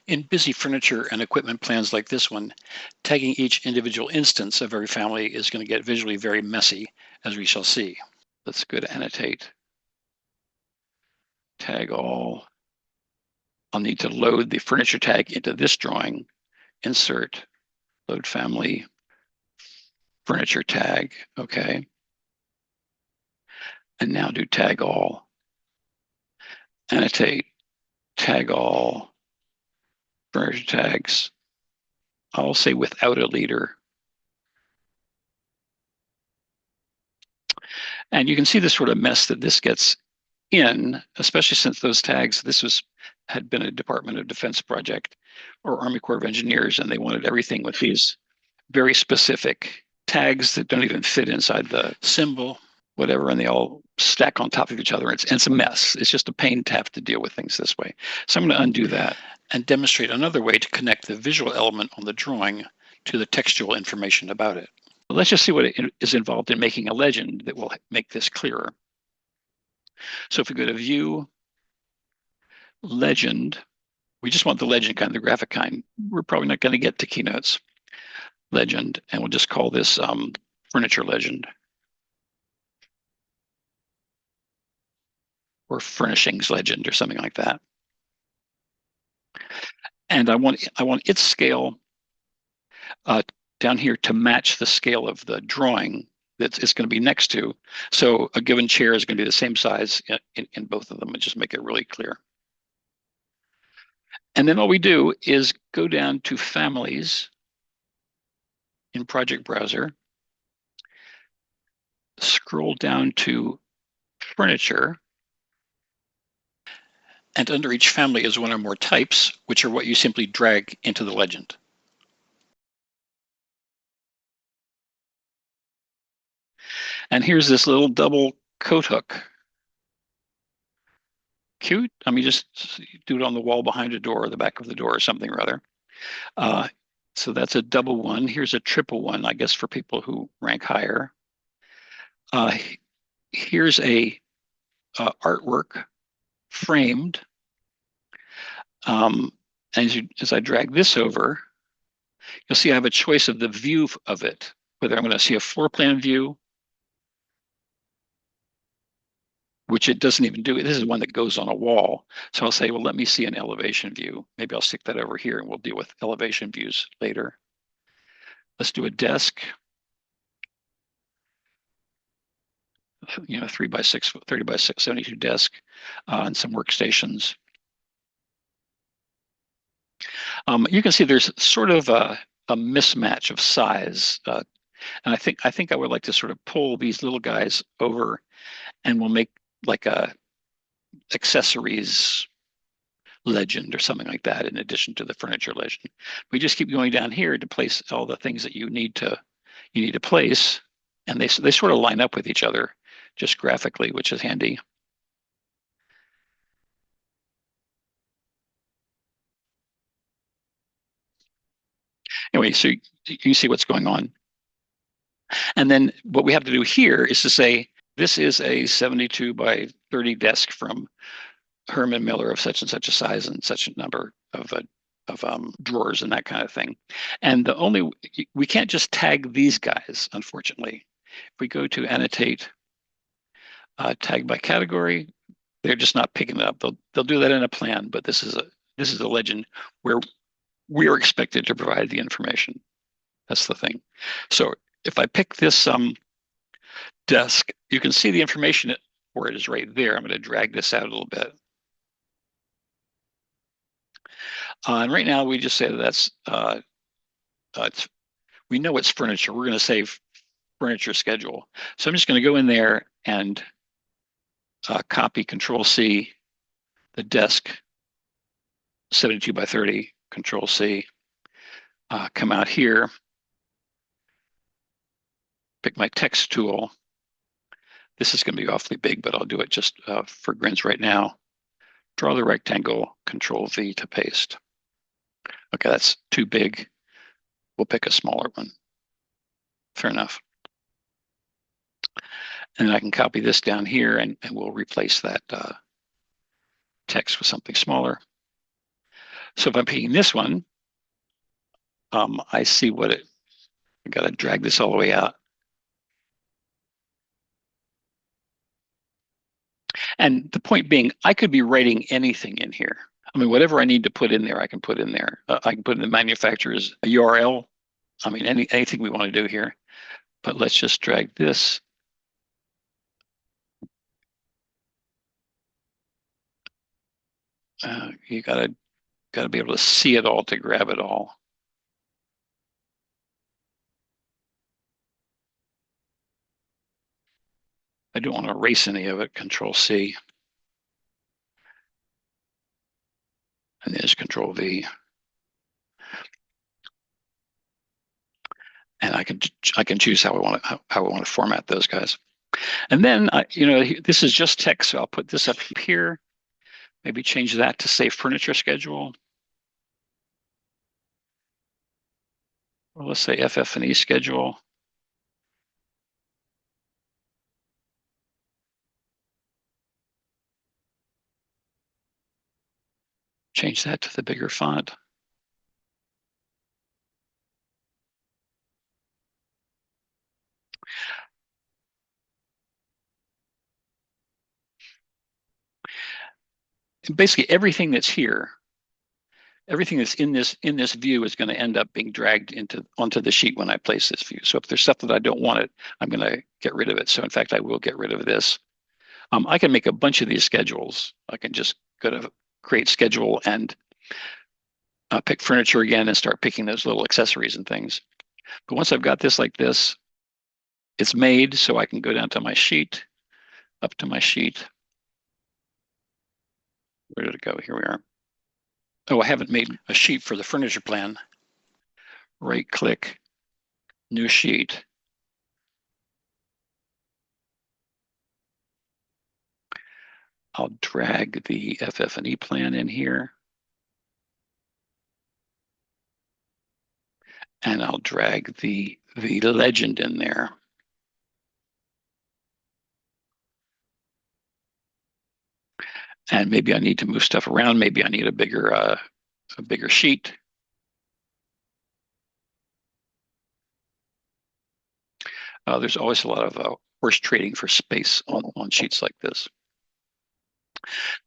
In busy furniture and equipment plans like this one, tagging each individual instance of every family is going to get visually very messy, as we shall see. Let's go to annotate, tag all. I'll need to load the furniture tag into this drawing, insert, load family, furniture tag, okay. And now do tag all, annotate, tag all, furniture tags. I'll say without a leader. And you can see the sort of mess that this gets in, especially since those tags, had been a Department of Defense project or Army Corps of Engineers, and they wanted everything with these very specific tags that don't even fit inside the symbol, whatever, and they all stack on top of each other. It's a mess. It's just a pain to have to deal with things this way. So I'm going to undo that and demonstrate another way to connect the visual element on the drawing to the textual information about it. Let's just see what is involved in making a legend that will make this clearer. So if we go to View, Legend, we just want the legend kind, the graphic kind. We're probably not going to get to keynotes. Legend, and we'll just call this Furniture Legend. Or Furnishings Legend or something like that. And I want its scale down here to match the scale of the drawing that it's going to be next to. So a given chair is going to be the same size in both of them, and just make it really clear. And then all we do is go down to Families in Project Browser, scroll down to Furniture, and under each family is one or more types, which are what you simply drag into the legend. And here's this little double coat hook. Cute. I mean, just do it on the wall behind a door or the back of the door or something or other. So that's a double one. Here's a triple one, I guess, for people who rank higher. Here's a artwork framed. As I drag this over, you'll see I have a choice of the view of it, whether I'm going to see a floor plan view, which it doesn't even do. This is one that goes on a wall. So I'll say, well, let me see an elevation view. Maybe I'll stick that over here and we'll deal with elevation views later. Let's do a desk. 3 by 6, 30 by 6, 72 desk, and some workstations. You can see there's sort of a mismatch of size. And I think I would like to sort of pull these little guys over, and we'll make like a accessories legend or something like that in addition to the furniture legend. We just keep going down here to place all the things that you need to place, and they sort of line up with each other just graphically, which is handy. Anyway, so you can see what's going on. And then what we have to do here is to say, this is a 72 by 30 desk from Herman Miller of such and such a size and such a number of drawers and that kind of thing. And we can't just tag these guys, unfortunately. If we go to annotate, tag by category, they're just not picking it up. They'll do that in a plan, but this is a legend where we are expected to provide the information. That's the thing. So if I pick this desk, you can see the information where it is right there. I'm going to drag this out a little bit. And right now we just say that's we know it's furniture. We're going to save furniture schedule. So I'm just going to go in there and copy Control-C, the desk, 72 by 30, Control-C, come out here, pick my text tool. This is going to be awfully big, but I'll do it just for grins right now. Draw the rectangle, Control-V to paste. Okay, that's too big. We'll pick a smaller one. Fair enough. And I can copy this down here and we'll replace that text with something smaller. So if I'm picking this one, I see what I got to drag this all the way out. And the point being, I could be writing anything in here. I mean, whatever I need to put in there, I can put in there. I can put in the manufacturer's URL. I mean, anything we want to do here. But let's just drag this. You gotta be able to see it all to grab it all. I don't want to erase any of it. Control C. And there's Control V. And I can choose how I want to format those guys. And then this is just text, so I'll put this up here. Maybe change that to say furniture schedule. Or let's say FF&E schedule. Change that to the bigger font. And basically everything that's here, everything that's in this view is going to end up being dragged onto the sheet when I place this view. So if there's stuff that I don't want it, I'm going to get rid of it. So in fact, I will get rid of this. I can make a bunch of these schedules. I can just go to create schedule and pick furniture again and start picking those little accessories and things. But once I've got this like this, it's made, so I can go down to my sheet, up to my sheet. Where did it go? Here we are. Oh, I haven't made a sheet for the furniture plan. Right click, new sheet. I'll drag the FF&E plan in here. And I'll drag the legend in there. And maybe I need to move stuff around. Maybe I need a bigger sheet. There's always a lot of horse trading for space on sheets like this.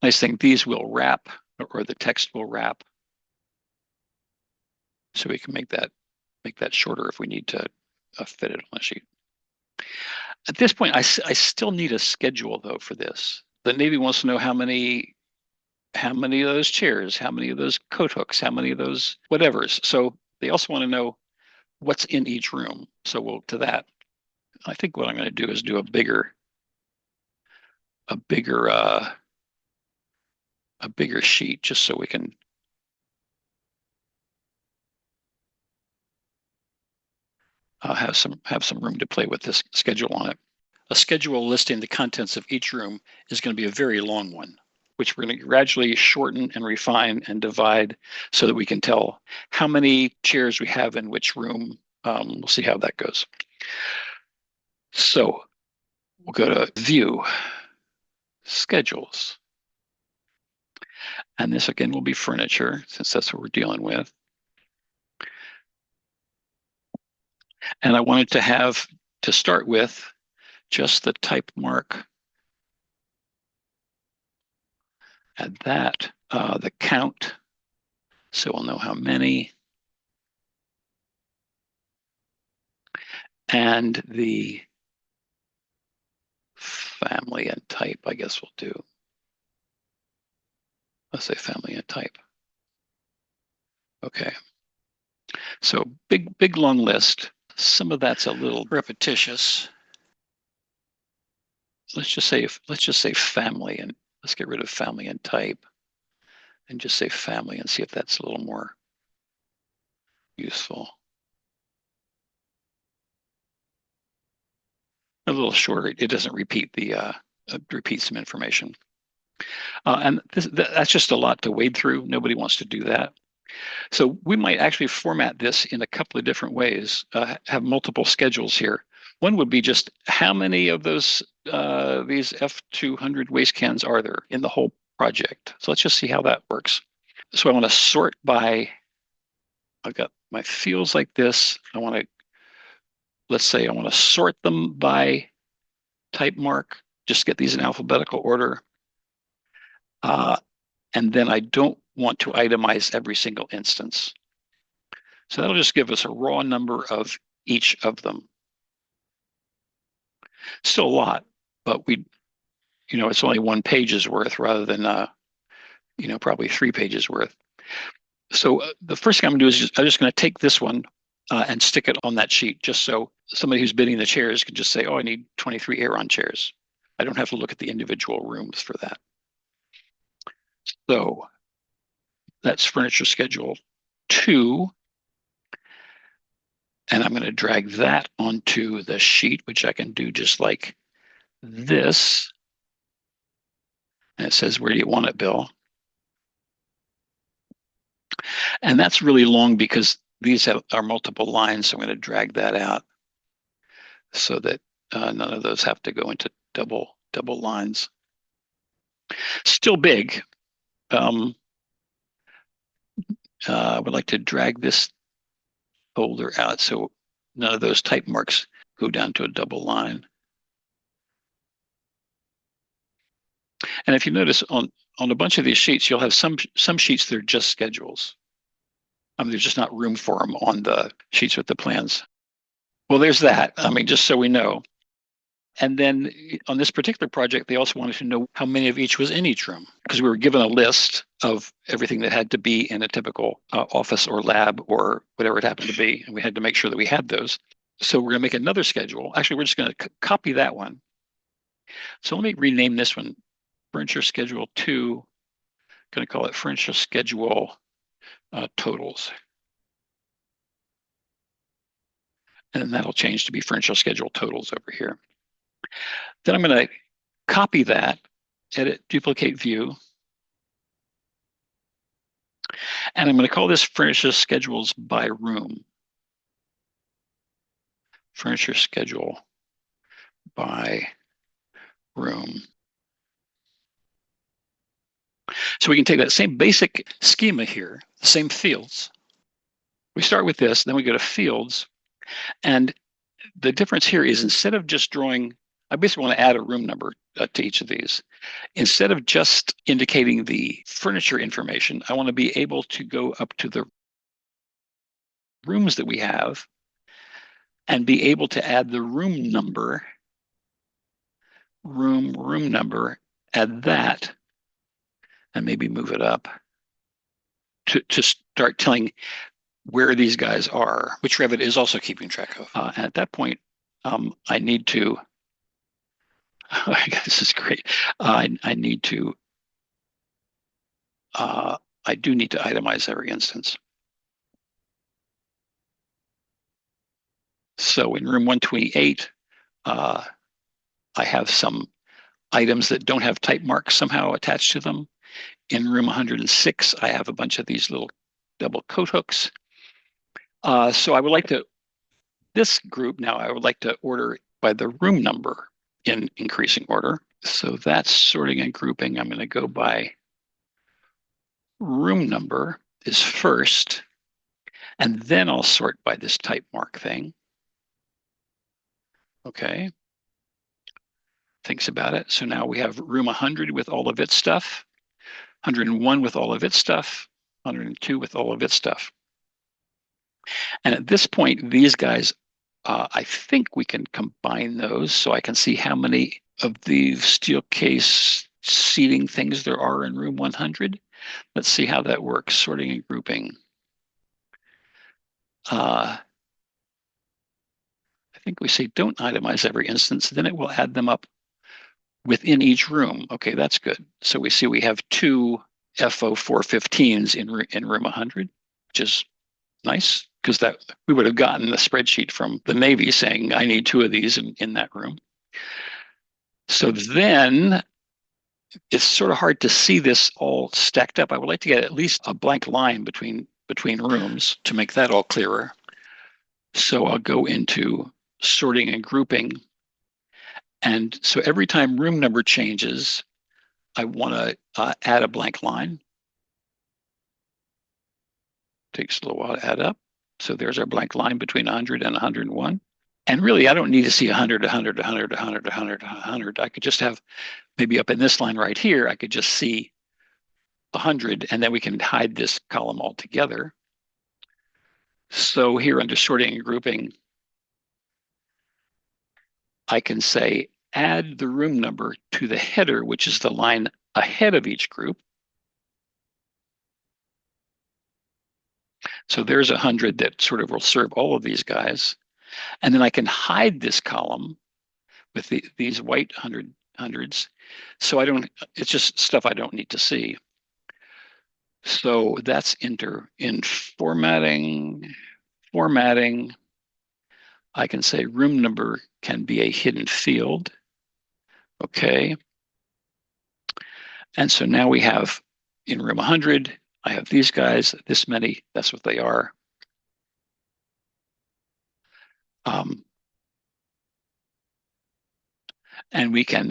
Nice thing, these will wrap, or the text will wrap. So we can make that shorter if we need to fit it on a sheet. At this point, I still need a schedule though for this. The Navy wants to know how many of those chairs, how many of those coat hooks, how many of those whatevers. So they also want to know what's in each room. So to that, I think what I'm going to do is do a bigger sheet, just so we can have some room to play with this schedule on it. A schedule listing the contents of each room is going to be a very long one, which we're going to gradually shorten and refine and divide so that we can tell how many chairs we have in which room. We'll see how that goes. So we'll go to View, Schedules. And this again will be furniture, since that's what we're dealing with. And I wanted to have, to start with, just the type mark. Add that, the count, so we'll know how many. And the family and type, I guess we'll do. Let's say family and type. Okay. So big long list. Some of that's a little repetitious. Let's just say family, and let's get rid of family and type and just say family and see if that's a little more useful. A little shorter. It doesn't repeat repeat some information. And that's just a lot to wade through. Nobody wants to do that. So we might actually format this in a couple of different ways, have multiple schedules here. One would be just how many of those these F200 waste cans are there in the whole project? So let's just see how that works. So I want to sort by, I've got my fields like this. Let's say I want to sort them by type mark, just get these in alphabetical order. And then I don't want to itemize every single instance. So that'll just give us a raw number of each of them. Still a lot, but it's only 1 page's worth rather than, probably 3 pages worth. So the first thing I'm going to do is I'm just going to take this one and stick it on that sheet, just so somebody who's bidding the chairs can just say, oh, I need 23 Aeron chairs. I don't have to look at the individual rooms for that. So that's furniture schedule 2. And I'm going to drag that onto the sheet, which I can do just like this. And it says, where do you want it, Bill? And that's really long because these are multiple lines. So I'm going to drag that out so that none of those have to go into double lines. Still big. I would like to drag this folder out so none of those type marks go down to a double line. And if you notice on a bunch of these sheets, you'll have some sheets that are just schedules. There's just not room for them on the sheets with the plans. Well, there's that. Just so we know. And then on this particular project, they also wanted to know how many of each was in each room, because we were given a list of everything that had to be in a typical office or lab or whatever it happened to be. And we had to make sure that we had those. So we're going to make another schedule. Actually, we're just going to copy that one. So let me rename this one, Furniture Schedule 2. I'm going to call it Furniture Schedule Totals. And then that'll change to be Furniture Schedule Totals over here. Then I'm going to copy that, edit, duplicate view. And I'm going to call this Furniture Schedules by Room. Furniture Schedule by Room. So we can take that same basic schema here, the same fields. We start with this, then we go to fields. And the difference here is instead of just drawing, I basically want to add a room number to each of these. Instead of just indicating the furniture information, I want to be able to go up to the rooms that we have and be able to add the room number, room number, add that, and maybe move it up to start telling where these guys are, which Revit is also keeping track of. And at that point, I need to, this is great. I do need to itemize every instance. So in room 128, I have some items that don't have type marks somehow attached to them. In room 106, I have a bunch of these little double coat hooks. So I would like to, this group now, I would like to order by the room number in increasing order. So that's sorting and grouping. I'm going to go by room number is first, and then I'll sort by this type mark thing. Okay. Thinks about it. So now we have room 100 with all of its stuff, 101 with all of its stuff, 102 with all of its stuff. And at this point, these guys, I think we can combine those so I can see how many of the steel case seating things there are in room 100. Let's see how that works, sorting and grouping. I think we say don't itemize every instance, then it will add them up within each room. Okay, that's good. So we see we have 2 FO415s in room 100, which is nice, because that we would have gotten the spreadsheet from the Navy saying I need 2 of these in that room. So then it's sort of hard to see this all stacked up. I would like to get at least a blank line between rooms to make that all clearer. So I'll go into sorting and grouping. And so every time room number changes, I want to add a blank line. Takes a little while to add up. So there's our blank line between 100 and 101. And really, I don't need to see 100, 100, 100, 100, 100, 100. I could just have maybe up in this line right here, I could just see 100, and then we can hide this column altogether. So here under sorting and grouping, I can say add the room number to the header, which is the line ahead of each group. So there's 100 that sort of will serve all of these guys. And then I can hide this column with these white hundreds. So it's just stuff I don't need to see. So that's enter in formatting. I can say room number can be a hidden field. Okay. And so now we have in room 100, I have these guys, this many, that's what they are. And we can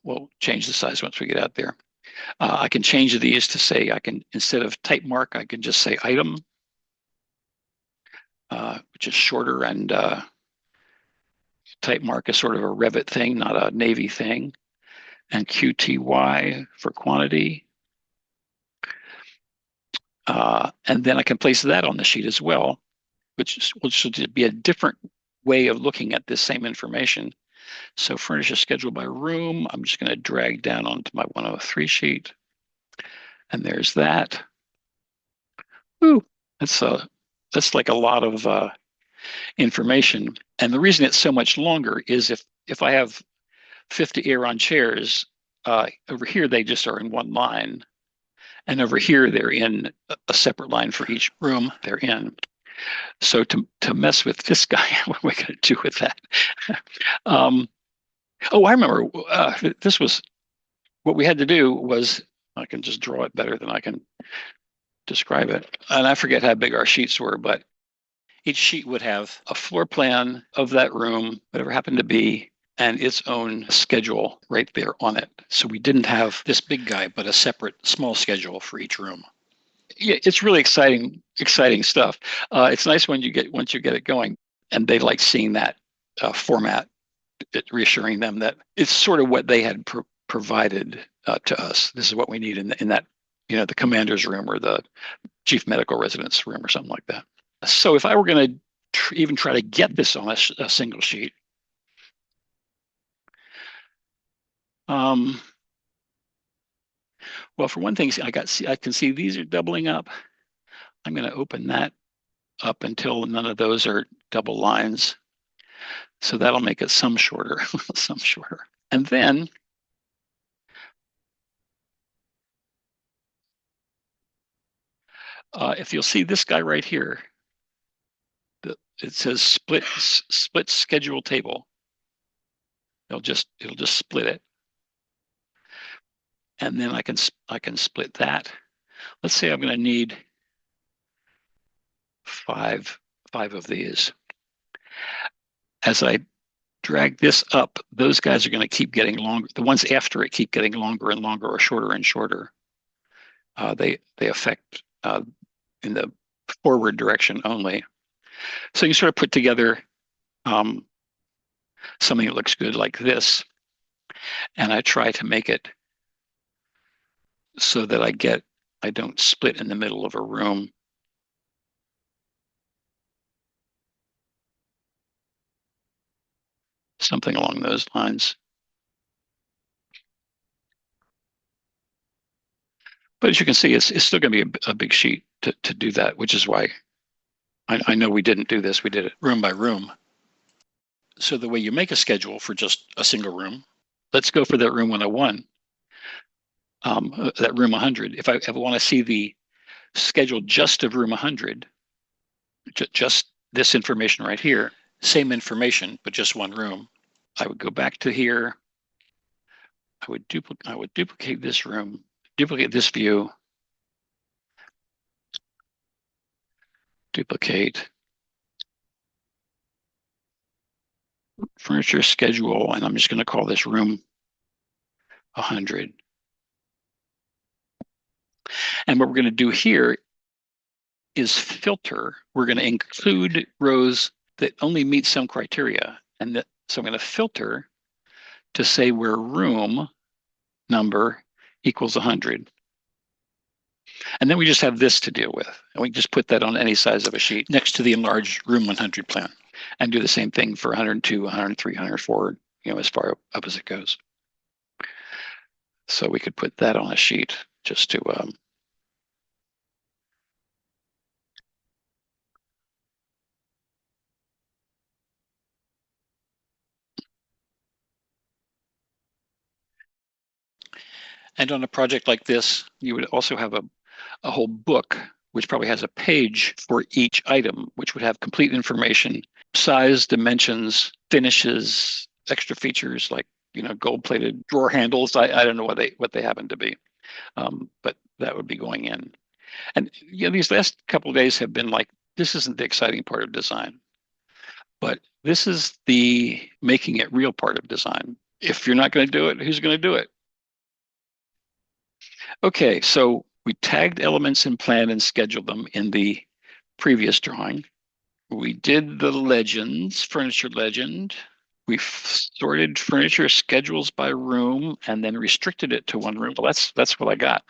we'll change the size once we get out there. I can change these to say, instead of type mark, I can just say item, which is shorter, and type mark is sort of a Revit thing, not a Navy thing, and QTY for quantity. And then I can place that on the sheet as well, which should be a different way of looking at this same information. So furnish a schedule by room. I'm just going to drag down onto my 103 sheet. And there's that. Ooh, that's like a lot of information. And the reason it's so much longer is if I have 50 Aeron chairs, over here they just are in one line. And over here they're in a separate line for each room they're in. So to mess with this guy, what am I going to do with that? Oh, I remember. This was what we had to do. Was I can just draw it better than I can describe it, and I forget how big our sheets were, but each sheet would have a floor plan of that room, whatever happened to be, and its own schedule right there on it. So we didn't have this big guy, but a separate small schedule for each room. Yeah, it's really exciting stuff. It's nice once you get it going, and they like seeing that format, reassuring them that it's sort of what they had provided to us. This is what we need in that, the commander's room or the chief medical residence room or something like that. So if I were going to even try to get this on a single sheet, well, for one thing, I can see these are doubling up. I'm going to open that up until none of those are double lines. So that'll make it some shorter, some shorter. And then if you'll see this guy right here, it says split schedule table. It'll just split it. And then I can split that. Let's say I'm going to need five of these. As I drag this up, those guys are going to keep getting longer. The ones after it keep getting longer and longer, or shorter and shorter. They affect in the forward direction only. So you sort of put together something that looks good like this, and I try to make it so that I don't split in the middle of a room. Something along those lines. But as you can see, it's still going to be a big sheet to do that, which is why I know we didn't do this. We did it room by room. So the way you make a schedule for just a single room, let's go for that room 101, that room 100. If I want to see the schedule just of room 100, just this information right here, same information, but just one room, I would go back to here. I would duplicate this room, duplicate this view, duplicate furniture schedule, and I'm just going to call this room 100. And what we're going to do here is filter. We're going to include rows that only meet some criteria. So I'm going to filter to say where room number equals 100. And then we just have this to deal with. And we just put that on any size of a sheet next to the enlarged room 100 plan and do the same thing for 102, 103, 104, as far up as it goes. So we could put that on a sheet just to and on a project like this, you would also have a whole book, which probably has a page for each item, which would have complete information, size, dimensions, finishes, extra features like gold-plated drawer handles. I don't know what they happen to be, but that would be going in. And these last couple of days have been like, this isn't the exciting part of design, but this is the making it real part of design. If you're not going to do it, who's going to do it? Okay, so we tagged elements in plan and scheduled them in the previous drawing. We did the legends, furniture legend. We sorted furniture schedules by room and then restricted it to one room. Well, that's what I got.